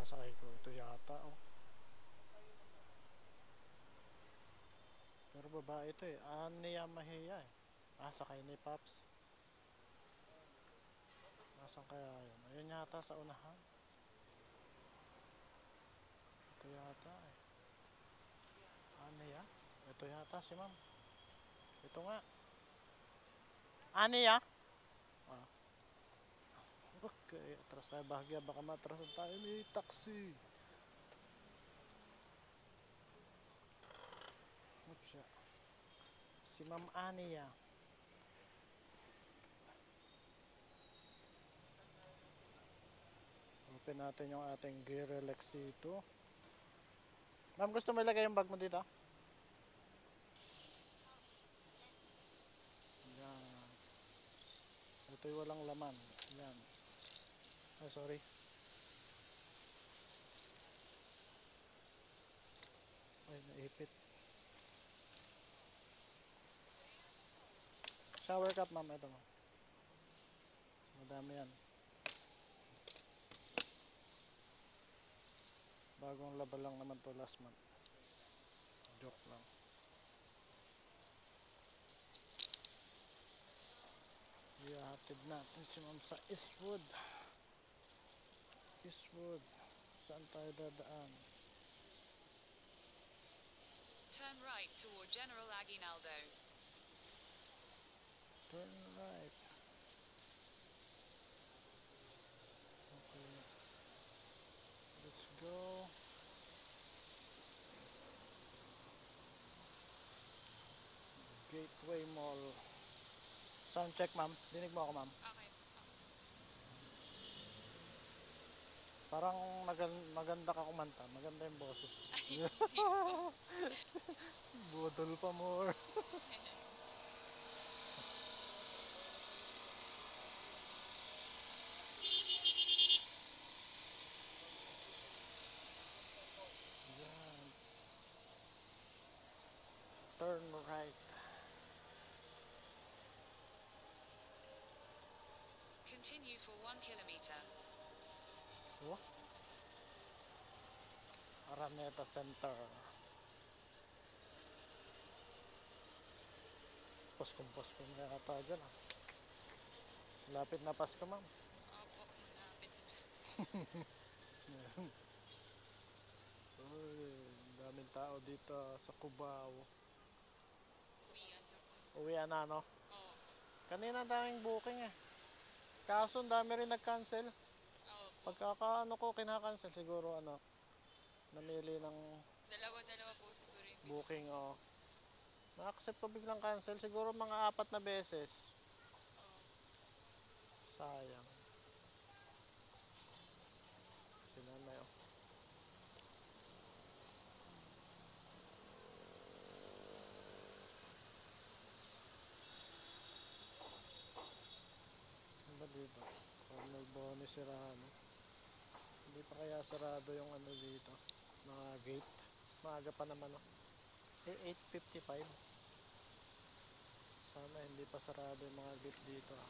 Sasakay ko ito yata, oh. Pero babae ito eh. Ania Mahiya eh. Sakay ni Pops. Nasaan kaya yun? Ayun yata sa unahan. Ito yata eh. Ania? Ito yata si ma'am. Ito nga. Ania? Okay, atras tayo bahagya. Baka matrasan tayo ni taxi. Oops. Si Ma'am Ania. Open natin yung ating gear Lexito. Ma'am, gusto mo ilagay yung bag mo dito? Yan. Ito'y walang laman. Yan. Sorry. Ay, naipit. Shower cap, ma'am. Ito, ma'am. Madami yan. Bagong laba lang naman to last month. Joke lang. Ihahatid natin si ma'am sa Eastwood. Eastwood. Saan tayo dadaan? Turn right toward General Aguinaldo. Turn right. Okay. Let's go. Gateway Mall. Sound check, ma'am. Dinig mo ako, ma'am. Okay. Parang maganda ka kumanta. Maganda yung boses. Budol pa more. Yan. Turn right. Continue for 1 kilometer. Oh. Araneta Center. Paskong na yata dyan, ah. Lapit na Pasko, ma'am. Opo, malapit. Uy, daming tao dito sa Cubao. Uwian na po. Uwian na, no? Oo. Kanina daming booking eh. Kaso ang dami rin nag-cancel. Opo. Pagkakaano ko kinakancel siguro namili ng Dalawa-dalawa po siguro yung booking o na-accept ko biglang cancel siguro mga 4 na beses. Sayang. Sila na yun. Ano ba dito? Cornel Bonnie Serrano. Hindi pa kaya sarado yung ano dito, mga gate. Maaga pa naman, no? 8:55. Sana hindi pa sarado yung mga gate dito, ah.